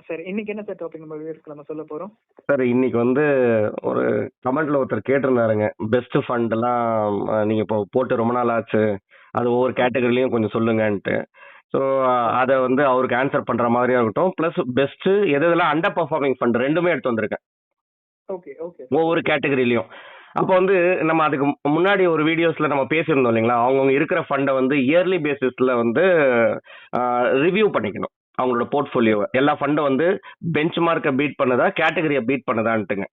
Sir இன்னைக்கு என்ன sir topic நம்ம வியூவர்ஸ்க்கு நம்ம சொல்ல போறோம்? சார் இன்னைக்கு வந்து ஒரு கமெண்ட்ல ஒருத்தர் கேட்டிருந்தாருங்க, பெஸ்ட் ஃபண்ட் எல்லாம் நீங்க இப்போ போட்டு ரொம்ப நாள் ஆச்சு, அது ஒவ்வொரு கேட்டகரிலையும் கொஞ்சம் சொல்லுங்கன்ட்டு. ஸோ அதை வந்து அவருக்கு ஆன்சர் பண்ற மாதிரியா இருக்கட்டும், பிளஸ் பெஸ்ட் எதெல்லாம் அண்டர் பர்ஃபார்மிங் ஃபண்ட் ரெண்டுமே எடுத்து வந்திருக்கேன் ஓகே ஓகே ஒவ்வொரு கேட்டகரிலையும். அப்போ வந்து நம்ம அதுக்கு முன்னாடி ஒரு வீடியோஸ்ல நம்ம பேசியிருந்தோம் இல்லைங்களா, அவங்கவுங்க இருக்கிற ஃபண்டை வந்து இயர்லி பேசிஸ்ல வந்து ரிவ்யூ பண்ணிக்கணும். அவங்களோட போர்ட்ஃபோலியோவை எல்லா ஃபண்டை வந்து பெஞ்ச் மார்க்கை பீட் பண்ணுதா கேட்டகரியை பீட் பண்ணுதான்ட்டுங்க.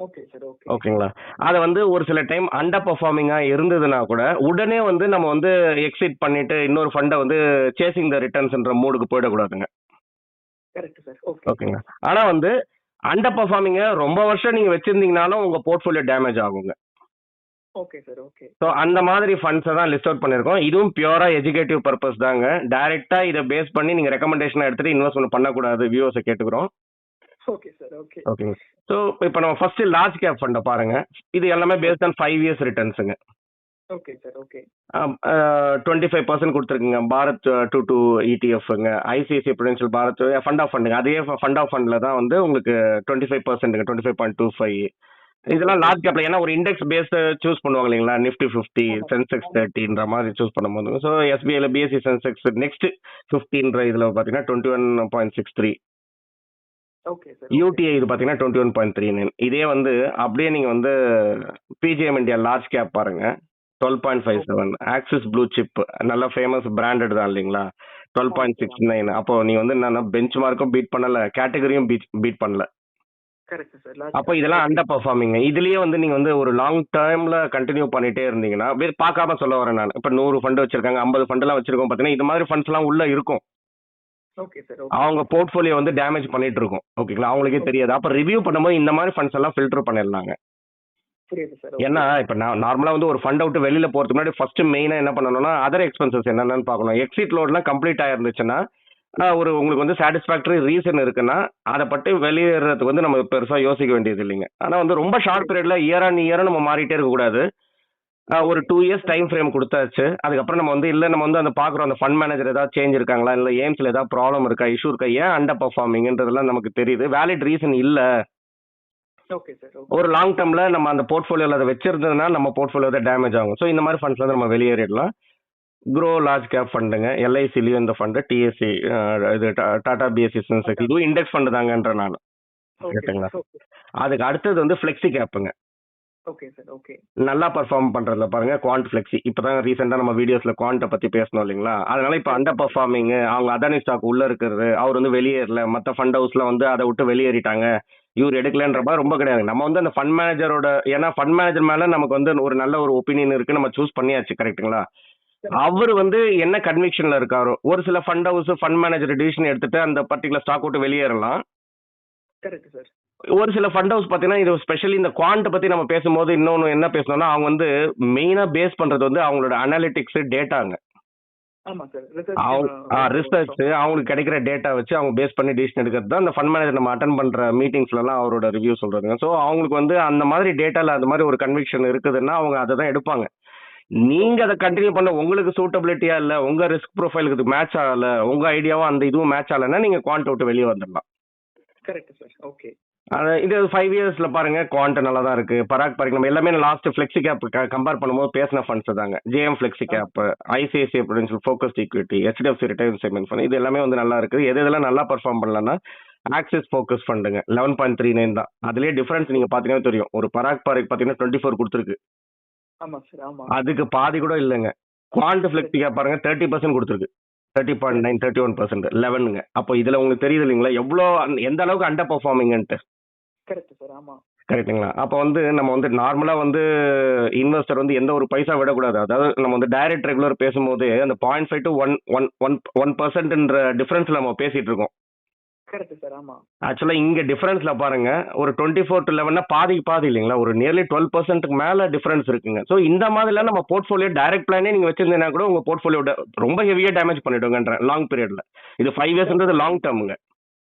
ஓகே சார் ஓகே ஓகேங்களா, அதை வந்து ஒரு சில டைம் அண்டர் பர்ஃபார்மிங்கா இருந்ததுன்னா கூட உடனே வந்து நம்ம வந்து எக்ஸிட் பண்ணிட்டு இன்னொரு ஃபண்டை வந்து சேசிங் த ரிட்டர்ன்ஸ்ன்ற மூடுக்கு போயிடக்கூடாதுங்க. கரெக்ட் சார் ஓகே ஓகேங்களா, ஆனா வந்து அண்டர் பர்ஃபார்மிங்க ரொம்ப வருஷம் நீங்க வச்சிருந்தீங்கனாலும் உங்க போர்ட்ஃபோலியோ டேமேஜ் ஆகுங்க. ஓகே சார் ஓகே ஸோ அந்த மாதிரி ஃபண்ட்ஸை தான் லிஸ்ட் அவுட் பண்ணியிருக்கோம். இதுவும் பியூரா எஜுகேட்டிவ் பர்பஸ் தாங்க. டைரக்டா இதை பேஸ் பண்ணி நீங்க ரெக்கமெண்டேஷன் எடுத்துட்டு இன்வெஸ்ட்மெண்ட் பண்ணக்கூடாது, வியூவர்ஸை கேட்டுக்கிறோம். ஓகே சார் ஓகே ஓகேங்க. ஸோ இப்போ நம்ம ஃபர்ஸ்ட் லார்ஜ் கேப் ஃபண்டை பாருங்க. இது எல்லாமே பேஸ்ட் ஆன் 5 இயர்ஸ் ரிட்டர்ன்ஸுங்க. ஓகே சார் ஓகே 25% கொடுத்துருக்குங்க. பாரத் 22 இடிஎஃப்ங்க, ICICI prudential Bharat fund of ஃபண்டுங்க. அதே ஃபண்ட் ஆஃப் ஃபண்டில் தான் வந்து உங்களுக்கு 25%, 25.25. இதெல்லாம் லார்ஜ் கேப்ல, ஏன்னா ஒரு இண்டெக்ஸ் பேஸ்ட் சூஸ் பண்ணுவாங்க இல்லைங்களா, நிஃப்டி 50, சென்செக்ஸ் 30ன்ற மாதிரி சூஸ் பண்ணும்போது. ஸோ எஸ்பிஐல பிஎஸ்சி சென்செக்ஸ் நெக்ஸ்ட் 50ன்ற இதில் பார்த்தீங்கன்னா 21.63, ஓகே சார் யூடிஐ இது பார்த்தீங்கன்னா 21.39. இதே வந்து அப்படியே நீங்கள் வந்து பிஜிஎம் இந்தியா லார்ஜ் கேப் பாருங்க, 12.57. ஆக்சிஸ் ப்ளூ சிப் நல்ல ஃபேமஸ் பிராண்டட் தான் இல்லைங்களா, 12.69. அப்போ நீ வந்து என்னன்னா பெஞ்ச் மார்க்கும் பீட் பண்ணல, கேட்டகரியும் பீட் பண்ணல. கரெக்ட் சார் அப்போ இதெல்லாம் அண்டர் பர்ஃபார்மிங். இதுலயே வந்து நீங்க வந்து ஒரு லாங் டேர்ம்ல கண்டினியூ பண்ணிட்டே இருந்தீங்கன்னா, பார்க்காம சொல்ல வரேன் நான். இப்போ 100 ஃபண்ட் வச்சிருக்காங்க, 50 ஃபண்ட் எல்லாம் வச்சிருக்கோம் பார்த்தீங்கன்னா, இது மாதிரி ஃபண்ட்ஸ் எல்லாம் உள்ள இருக்கும். ஓகே சார் அவங்க போர்ட்ஃபோலியோ வந்து டேமேஜ் பண்ணிட்டு இருக்கும். ஓகேங்களா, அவங்களுக்கே தெரியாது. அப்ப ரிவ்யூ பண்ணும்போது இந்த மாதிரி ஃபண்ட்ஸ் எல்லாம் ஃபில்டர் பண்ணிடலாங்க. புரியுது சார் ஏன்னா இப்போ நார்மலா வந்து ஒரு ஃபண்ட் விட்டு வெளியில போறதுக்கு முன்னாடி ஃபர்ஸ்ட் மெயினா என்ன பண்ணணும்னா அதர் எக்ஸ்பென்சஸ் என்னென்னு பார்க்கணும். எக்ஸிட் லோட்லாம் கம்ப்ளீட் ஆயிருந்துச்சுன்னா ஒரு உங்களுக்கு வந்து சாட்டிஸ்ஃபேக்டரி ரீசன் இருக்குன்னா அதை பற்றி வெளியேறதுக்கு வந்து நம்ம பெருசா யோசிக்க வேண்டியது இல்லைங்க. ஆனா வந்து ரொம்ப ஷார்ட் பீரியட்ல இயர் ஆன் இயர் நம்ம மாறிட்டே இருக்கக்கூடாது. ஒரு 2 இயர்ஸ் டைம் ஃப்ரேம் கொடுத்தாச்சு. அதுக்கப்புறம் நம்ம வந்து இல்லை நம்ம வந்து அந்த பார்க்குறோம் அந்த ஃபண்ட் மேனேஜர் ஏதாவது சேஞ்ச் இருக்காங்களா, இல்லை எய்ம்ஸில் ஏதாவது ப்ராப்ளம் இருக்கா, இஷ்யூ இருக்கா, ஏன் அண்டர் பர்ஃபார்மிங்ன்றதெல்லாம் நமக்கு தெரியுது. வேலிட் ரீசன் இல்லை. ஓகே சார் ஒரு லாங் டேர்ம்ல நம்ம அந்த போர்ட்ஃபோலியோவில் அதை வச்சிருந்ததுன்னா நம்ம போர்ட்ஃபோலியோ தான் டேமேஜ் ஆகும். ஸோ இந்த மாதிரி ஃபண்ட்ஸ் வந்து நம்ம வெளியேறிடலாம். க்ரோ லார்ஜ் கேப் ஃபண்டுங்க, எல்ஐசிலையும் இந்த ஃபண்டு, டிஎஸ்சி இது டாடா பிஎஸ்சி சென்செக்ஸ் இதுவும் இண்டெக்ஸ் ஃபண்டு தாங்கன்ற நான். கேட்டுங்களா, அதுக்கு அடுத்தது வந்து ஃப்ளெக்ஸி கேப்புங்க. ஓகே சார் ஓகே நல்லா பர்ஃபார்ம் பண்றதுல பாருங்க குவாண்ட் ஃப்ளெக்ஸி. இப்பதான் ரீசெண்டா நம்ம வீடியோஸ்ல குவாண்ட்டை பத்தி பேசணும் இல்லைங்களா, அதனால இப்போ அண்டர் பர்ஃபார்மிங், அவங்க அதானி ஸ்டாக் உள்ள இருக்கிறது, அவர் வந்து வெளியேறல, மற்ற ஃபண்ட் ஹவுஸ்ல வந்து அதை விட்டு வெளியேறிட்டாங்க, இவர் எடுக்கலன்ற மாதிரி ரொம்ப கிடையாது. நம்ம வந்து அந்த ஃபண்ட் மேனேஜரோட, ஏன்னா ஃபண்ட் மேனேஜர் மேல நமக்கு வந்து ஒரு நல்ல ஒரு ஒப்பீனியன் இருக்கு, நம்ம சூஸ் பண்ணியாச்சு கரெக்ட்டுங்களா. அவர் வந்து என்ன கன்விக்ஷன்ல இருக்காரோ, ஒரு சில fund house fund manager decision எடுத்துட்டு அந்த பர்டிகுலர் ஸ்டாக் விட்டு வெளியேறலாம். Correct sir. ஒரு சில ஃபண்ட் ஹவுஸ் பார்த்தீங்கன்னா, இது ஸ்பெஷலி இந்த குவாண்ட் பத்தி நம்ம பேசும்போது இன்னொன்று என்ன பேசணும்னா, அவங்க வந்து மெயினா பேஸ் பண்றது வந்து அவங்களோட அனாலிட்டிக்ஸ் டேட்டாங்க. ஆமா சார் ரிசர்ச் அவங்களுக்கு கிடைக்கிற டேட்டா வச்சு அவங்க பேஸ் பண்ணி டிசிஷன் எடுக்கிறது தான் அந்த ஃபண்ட் மேனேஜர் நம்ம அட்டன் பண்ற மீட்டிங்ஸ்லாம் அவரோட ரிவ்யூ சொல்றதுங்க. ஸோ அவங்களுக்கு வந்து அந்த மாதிரி டேட்டால அந்த மாதிரி ஒரு கன்விக்ஷன் இருக்குதுன்னா அவங்க அதை தான் எடுப்பாங்க. நீங்க அதை கண்டினியூ பண்ண உங்களுக்கு சூட்டபிலிட்டியா இல்ல, உங்க ரிஸ்க் ப்ரொஃபைலுக்கு இது மேட்ச் ஆகல, உங்க ஐடியாவும் அந்த இதுவும் மேட்ச் ஆகலைன்னா நீங்க குவாண்ட் விட்டு வெளியே வந்துடலாம். Correct sir okay. இது 5 இயர்ஸ்ல பாருங்க குவாண்ட் நல்லா தான் இருக்கு. பராக் பாருங்க, நம்ம எல்லாமே லாஸ்ட் ஃபிளெக்ஸி கேப் கம்பேர் பண்ணும்போது பேசின ஃபண்ட்ஸ் தாங்க. JM flexi cap, ICICI Prudential focused equity, HDFC retirement savings fund, இது எல்லாமே வந்து நல்லா இருக்கு. எது இதெல்லாம் நல்லா பர்ஃபார்ம் பண்ணலன்னா ஆக்சிஸ் ஃபோக்கஸ் ஃபண்டுங்க 11.39 தான். அதுலயே டிஃபரன்ஸ் நீங்க பாத்தீங்கன்னா தெரியும். ஒரு பராக் பாருக்கு பாத்தீங்கன்னா 24 கொடுத்துருக்கு, ஆமா சார் ஆமா, அதுக்கு பாதி கூட இல்லைங்க. குவாண்ட் ஃபிளெக்ஸி கேப் பாருங்க 30% கொடுத்துருக்கு, 30.9, 31%, 11ங்க. அப்போ இதுல உங்களுக்கு தெரியுது இல்லைங்களா எவ்வளோ எந்த அளவுக்கு அண்டர் பர்ஃபார்மிங்ன்ட்டு. கரெக்ட் சார் ஆமா கரெக்டுங்களா. அப்போ வந்து நம்ம வந்து நார்மலா வந்து இன்வெஸ்டர் வந்து எந்த ஒரு பைசா விடக்கூடாது. அதாவது நம்ம வந்து டைரக்ட் ரெகுலர் பேசும்போது அந்த 0.5 to 1% டிஃபரன்ஸ்ல நம்ம பேசிட்டு இருக்கோம். கரெக்ட் சார் ஆமா. ஆக்சுவலா இங்க டிஃபரன்ஸ்ல பாருங்க ஒரு 24 to 11 பாதி இல்லைங்களா, ஒரு நியர்லி 12% மேல டிஃபரன்ஸ் இருக்குங்க. ஸோ இந்த மாதிரிலாம் நம்ம போர்ட்ஃபோலியோ டைரக்ட் பிளானே நீங்க வச்சிருந்தீங்கன்னா கூட உங்க போர்ட்ஃபோலியோ ரொம்ப ஹெவியா டேமேஜ் பண்ணிடுங்கன்ற லாங் பீரியட்ல. இது 5 இயர்ஸ்ன்றது லாங் டேர்முங்க.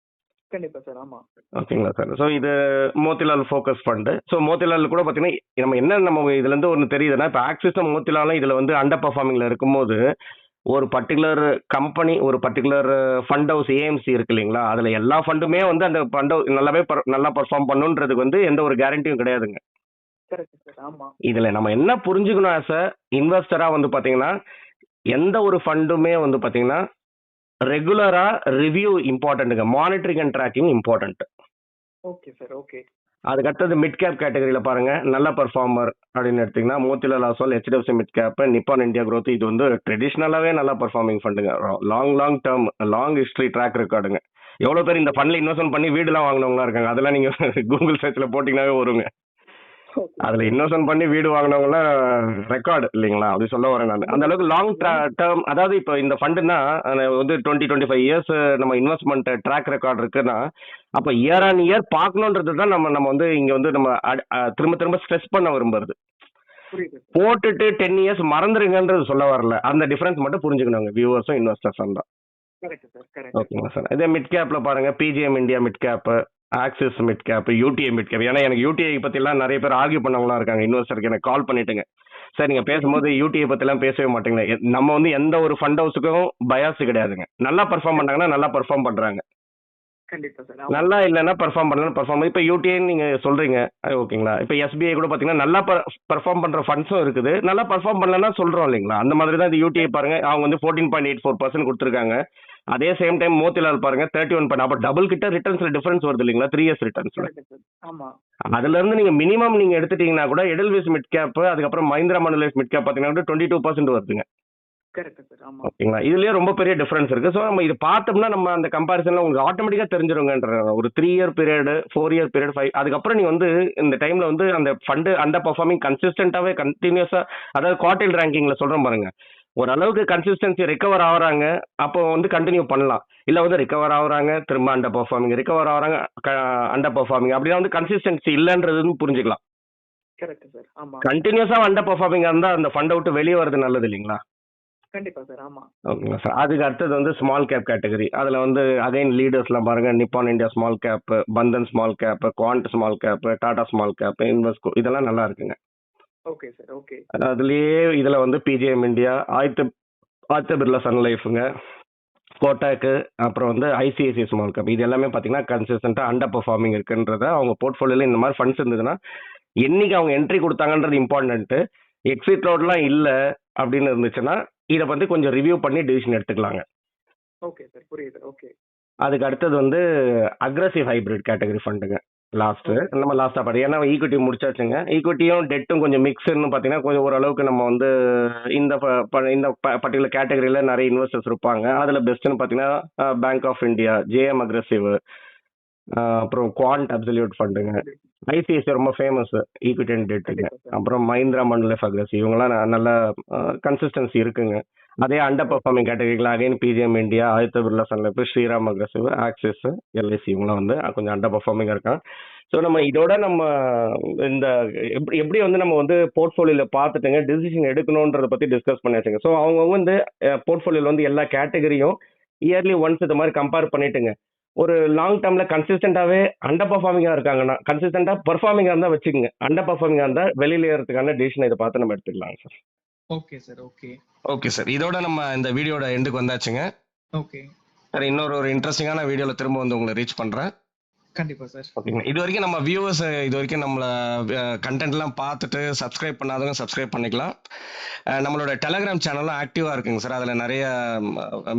கண்டிப்பா சார் ஆமா. ஓகேங்களா சார். ஸோ இது Motilal focus fund. So Motilal கூட பார்த்தீங்கன்னா நம்ம இதுல இருந்து ஒன்று தெரியுதுன்னா, இப்போ ஆக்சிஸும் மோத்திலாலும் இதுல வந்து அண்டர் பர்ஃபார்மிங்ல இருக்கும்போது ஒரு பர்ட்டிகுலர் கம்பெனி, ஒரு பர்ட்டிகுலர் ஃபண்ட் ஹவுஸ் ஏஎம்சி இருக்கு இல்லைங்களா? அதுல எல்லா ஃபண்டுமே வந்து அந்த ஃபண்ட் நல்லாவே நல்லா பெர்ஃபார்ம் பண்ணுன்றதுக்கு வந்து எந்த ஒரு கேரண்டியும் கிடையாதுங்க. Correct sir. ஆமா. இதுல நம்ம என்ன புரிஞ்சுக்கணும் ஆஸ் அ இன்வெஸ்டரா வந்து பாத்தீங்கன்னா, எந்த ஒரு ஃபண்டுமே வந்து பாத்தீங்கன்னா, ரெகுலரா ரிவ்யூ இம்பார்ட்டன்ட்டுங்க. Monitoring and tracking important. Okay sir. Okay. அதுக்கு அடுத்தது மிட் கேப் கேட்டகரியில பாருங்க, நல்ல பெர்ஃபார்மர் அப்படின்னு எடுத்தீங்கன்னா, Motilal Oswal, HDFC mid cap, Nippon India growth இது வந்து ட்ரெடிஷ்னலாவே நல்லா பெர்ஃபார்மிங் ஃபண்டுங்க. Long term, long history track ரெக்கார்டுங்க. எவ்வளவு பேர் இந்த ஃபண்ட்ல இன்வெஸ்ட்மெண்ட் பண்ணி வீடுலாம் வாங்கினவங்களா இருக்காங்க. அதெல்லாம் நீங்க கூகுள் சர்ச்ல போட்டீங்கன்னாவே வருங்க. அதுல இன்வெஸ்ட்மெண்ட் பண்ணி வீடு வாங்கினவங்க ரெக்கார்டு இல்லைங்களா? அப்படி சொல்ல வரேன் நான். அந்த அளவுக்கு லாங் டேர்ம், அதாவது இப்போ இந்த ஃபண்டுனா வந்து 20-25 இயர்ஸ் நம்ம இன்வெஸ்ட்மெண்ட் ட்ராக் ரெக்கார்ட் இருக்குன்னா, அப்ப இயர் ஆன் இயர் பார்க்கணுன்றது தான் நம்ம வந்து இங்க வந்து நம்ம திரும்ப திரும்ப ஸ்ட்ரெஸ் பண்ண விரும்புறது. புரியுது. போட்டுட்டு 10 இயர்ஸ் மறந்துருங்கன்றது சொல்ல வரல. அந்த டிஃபரன்ஸ் மட்டும் புரிஞ்சுக்கணும் வியூவர்ஸும் இன்வெஸ்டர்ஸும் தான். Correct sir. கரெக்ட். ஓகேங்களா சார்? இதே மிட் கேப்ல பாருங்க, BGM India mid cap, axis mid cap, UTI mid cap. ஏன்னா எனக்கு யூடிஐ பத்தி எல்லாம் நிறைய பேர் ஆர்கியூ பண்ணவங்களா இருக்காங்க. இன்வெஸ்டருக்கு எனக்கு கால் பண்ணிட்டுங்க, சார் நீங்க பேசும்போது யூடிஐ பத்தி எல்லாம் பேசவே மாட்டீங்களா? நம்ம வந்து எந்த ஒரு ஃபண்ட் ஹவுஸுக்கும் பயாஸ் கிடையாதுங்க. நல்லா பெர்ஃபார்ம் பண்ணாங்கன்னா நல்லா பெர்ஃபார்ம் பண்றாங்க, கண்டிப்பா சார். நல்லா இல்லைன்னா பெர்ஃபார்ம் பண்ணலாம் பெர்ஃபார்ம். இப்போ யூடிஐ நீங்க சொல்றீங்க, ஓகேங்களா? இப்போ எஸ்பிஐ கூட பாத்தீங்கன்னா நல்லா பெர்ஃபார்ம் பண்ற ஃபண்ட்ஸும் இருக்குது, நல்லா பெர்ஃபார்ம் பண்ணலன்னா சொல்றோம் இல்லைங்களா? அந்த மாதிரி தான் இந்த யூடிஐ பாருங்க, அவங்க வந்து 14.84% கொடுத்துருக்காங்க. அதே சேம் டைம் மோத்திலால் பாருங்க 31. அப்ப டபுள் கிட்ட ரிட்டர்ன்ஸ்ல டிஃபரன்ஸ் வருது இல்லைங்களா? 3 இயர்ஸ் ரிட்டர்ன்ஸ்ல. ஆமா. அதுல இருந்து நீங்க மினிமம் நீங்க எடுத்துட்டீங்கன்னா கூட எடல்வைஸ் மிட் கேப், அதுக்கப்புறம் மஹிந்திரா மண்டலைஸ் மிட் கேப் பாத்தீங்கன்னா 22% வருதுங்க. Correct sir. ஆமா. ஓகேங்களா? இதுலயே ரொம்ப பெரிய டிஃபரன்ஸ் இருக்கு. ஸோ நம்ம இது பார்த்தோம்னா நம்ம அந்த கம்பாரிசன்ல உங்களுக்கு ஆட்டோமேட்டிக்கா தெரிஞ்சிருங்கன்ற ஒரு 3 இயர் பீரியட், 4 இயர் பீரியட், 5 அதுக்கப்புறம் நீங்க வந்து இந்த டைம்ல வந்து அந்த ஃபண்ட் அண்டர் பெர்ஃபார்மிங் கன்சிஸ்டன்டாவே கண்டினியூஸா, அதாவது குவார்டைல் ரேங்கிங்ல சொல்றோம் பாருங்க, ஓரளவுக்கு கன்சிஸ்டன்சி ரெக்கவர் ஆகுறாங்க, அப்போ வந்து கண்டினியூ பண்ணலாம். இல்ல வந்து ரிகவர் ஆகுறாங்க, திரும்ப அண்டர் பெர்ஃபார்மிங், ரிகவர் ஆகுறாங்க, அண்டர் பெர்ஃபார்மிங், அப்படின்னா வந்து கன்சிஸ்டன்சி இல்லைன்றதுன்னு புரிஞ்சுக்கலாம். Correct sir. ஆமா. கண்டினியூஸா அண்டர் பெர்ஃபார்மிங் இருந்தா அந்த ஃபண்ட் விட்டு வெளியே வரது நல்லது இல்லைங்களா? கண்டிப்பா சார். ஆமா. ஓகேங்களா சார்? அதுக்கு அடுத்தது வந்து ஸ்மால் கேப் கேட்டகரி. அதுல வந்து அகைன் லீடர்ஸ்லாம் பாருங்க, Nippon India small cap, Bandhan small cap, Quant small cap, Tata small cap, Invesco இதெல்லாம் நல்லா இருக்குங்க. Okay sir. ஓகே. அதுலயே இதுல வந்து PGIM India, Aditya Birla Sun லைஃப்ங்க, கோட்டாக்கு, அப்புறம் வந்து ஐசிஐசிஐ ஸ்மால் கேப், இது எல்லாமே பாத்தீங்கன்னா கன்சிஸ்டன்டா அண்டர் பெர்ஃபார்மிங் இருக்குன்றத அவங்க போர்ட்ஃபோலியோல இந்த மாதிரி ஃபண்ட்ஸ் இருந்ததுன்னா என்னைக்கு அவங்க என்ட்ரி கொடுத்தாங்கன்றது இம்பார்ட்டன்ட். எக்ஸிட் லோட்லாம் இல்ல அப்படின்னு இருந்துச்சுன்னா இதை பத்தி கொஞ்சம் ரிவ்யூ பண்ணி டிசிஷன் எடுத்துக்கலாங்க. Okay sir. புரியுது. ஓகே. அதுக்கு அடுத்தது வந்து அக்ரெசிவ் ஹைபிரிட் கேட்டகரி ஃபண்டுங்க. நம்ம லாஸ்டா பாரு, ஏன்னா ஈக்விட்டி முடிச்சாச்சுங்க. ஈக்விட்டியும் டெட்டும் கொஞ்சம் மிக்ஸ்ன்னு பாத்தீங்கன்னா கொஞ்சம் ஓரளவுக்கு நம்ம வந்து இந்த இந்த பர்டிகுலர் கேட்டகரியில நிறைய இன்வெஸ்டர்ஸ் இருப்பாங்க. அதுல பெஸ்ட்னு பாத்தீங்கன்னா Bank of India, JM aggressive, அப்புறம் குவாண்ட் அப்சல்யூட் ஃபண்டுங்க, ஐசிஐசிஐ ரொம்ப ஃபேமஸ் ஈக்விட்டி அண்ட் டெட்டுங்க, அப்புறம் மஹிந்திரா மண்டலைஃப் அக்ரெசிவ், இவங்கெல்லாம் நல்ல கன்சிஸ்டன்சி இருக்குங்க. அதே அண்டர் பெர்ஃபார்மிங் கேட்டகரியில் again PGIM India, Aditya Birla Sun Life, Shriram aggressive, Axis, LIC இவங்களாம் வந்து கொஞ்சம் அண்டர் பெர்ஃபார்மிங் இருக்காங்க. ஸோ நம்ம இதோட நம்ம இந்த எப்படி வந்து நம்ம வந்து போர்ட்ஃபோலியோல பார்த்துட்டுங்க டிசிஷன் எடுக்கணுன்றத பத்தி டிஸ்கஸ் பண்ணியாச்சுங்க. ஸோ அவங்க வந்து போர்ட்ஃபோலியோல வந்து எல்லா கேட்டகரியும் இயர்லி ஒன்ஸ் இந்த மாதிரி கம்பேர் பண்ணிட்டுங்க ஒரு லாங் டேர்ம்ல கன்சிஸ்டன்டாவே அண்டர் பெர்ஃபார்மிங்கா இருக்காங்கன்னா, கன்சிஸ்டன்டா பெர்ஃபார்மிங்கா இருந்தா வச்சுக்கோங்க, அண்டர் பெர்ஃபார்மிங்கா இருந்தா வெளியில ஏறதுக்கான டிசிஷன் இதை பார்த்து நம்ம எடுத்துக்கலாம் sir. Okay sir. Okay. Okay sir, இதோட நம்ம இந்த வீடியோட எண்டுக்கு வந்தாச்சுங்க. ஓகே சார், இன்னொரு இன்ட்ரெஸ்டிங்கான வீடியோல திரும்ப வந்து உங்களை ரீச் பண்றேன். கண்டிப்பா சார். ஓகேங்க. இது வரைக்கும் நம்ம வியூவர்ஸ் இது வரைக்கும் நம்மள கண்டென்ட்லாம் பார்த்துட்டு சப்ஸ்கிரைப் பண்ணாதவங்க சப்ஸ்கிரைப் பண்ணிக்கலாம். நம்மளோட டெலகிராம் சேனலும் ஆக்டிவா இருக்குங்க சார். அதில் நிறைய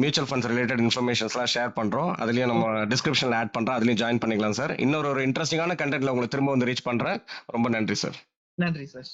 மியூச்சுவல் ஃபண்ட்ஸ் ரிலேட்டட் இன்ஃபர்மேஷன்ஸ்லாம் ஷேர் பண்றோம். அதுலயும் நம்ம டிஸ்கிரிப்ஷன்ல ஆட் பண்றோம், அதுலயும் ஜாயின் பண்ணிக்கலாம் சார். இன்னொரு இன்ட்ரெஸ்டிங்கான கண்டென்ட்ல உங்களை திரும்ப வந்து ரீச் பண்றேன். ரொம்ப நன்றி சார். நன்றி சார்.